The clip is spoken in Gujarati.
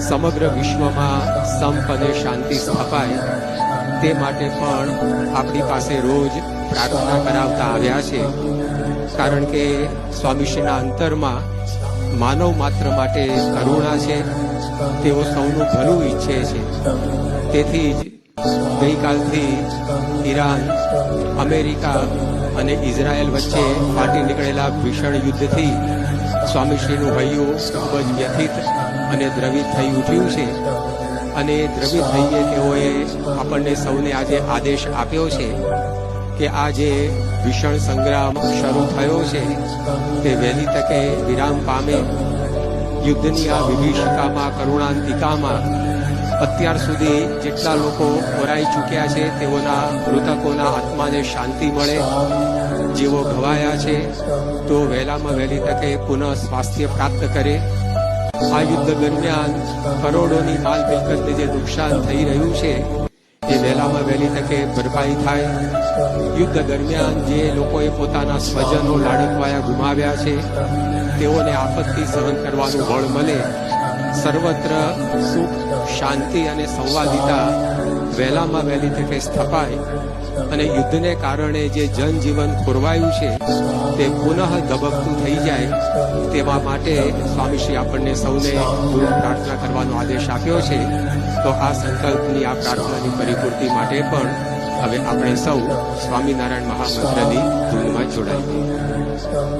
સમગ્ર વિશ્વમાં સંપ અને શાંતિ સ્થપાય તે માટે પણ આપણી પાસે રોજ પ્રાર્થના કરાવતા આવ્યા છે. કારણ કે સ્વામીશ્રીના અંતરમાં માનવ માત્ર માટે કરુણા છે. તેઓ સૌનું ભલું ઈચ્છે છે. તેથી જ ગઈકાલથી ઈરાન, અમેરિકા અને ઇઝરાયલ વચ્ચે ફાટી નીકળેલા ભીષણ યુદ્ધથી સ્વામીશ્રીનું હૈયું ખૂબ જ વ્યથિત અને દ્રવિત થઈ ઉઠ્યું છે. અને દ્રવિત થઈએ તેઓએ આપણને સૌને આજે આદેશ આપ્યો છે કે આ જે ભીષણ સંગ્રામ શરૂ થયો છે તે વહેલી તકે વિરામ પામે. યુદ્ધની આ વિભીષિકામાં, કરુણાંતિકામાં અત્યાર સુધી જેટલા લોકો ખોરાઈ ચૂક્યા છે તેઓના મૃતકોના આત્માને શાંતિ મળે. જેઓ ઘવાયા છે તો વહેલામાં વહેલી તકે પુનઃ સ્વાસ્થ્ય પ્રાપ્ત કરે. આ યુદ્ધ દરમિયાન કરોડોની માલ મિલકતને જે નુકસાન થઈ રહ્યું છે એ વહેલામાં વહેલી તકે ભરપાઈ થાય. યુદ્ધ દરમિયાન જે લોકોએ પોતાના સ્વજનો, લાડકવાયા ગુમાવ્યા છે તેઓને આપત્તિ સહન કરવાનું બળ મળે. સર્વત્ર સુખ, શાંતિ અને સંવાદિતા વહેલામાં વહેલી તકે સ્થપાય અને યુદ્ધને કારણે જે જનજીવન ખોરવાયું છે તે પુનઃ ધબકતું થઈ જાય. તેવા માટે સ્વામીશ્રી આપણને સૌને ગુરુ પ્રાર્થના કરવાનો આદેશ આપ્યો છે. તો આ સંકલ્પની, આ પ્રાર્થનાની પરિપૂર્તિ માટે પણ હવે આપણે સૌ સ્વામિનારાયણ મહામંત્રની ધૂનમાં જોડાઈએ.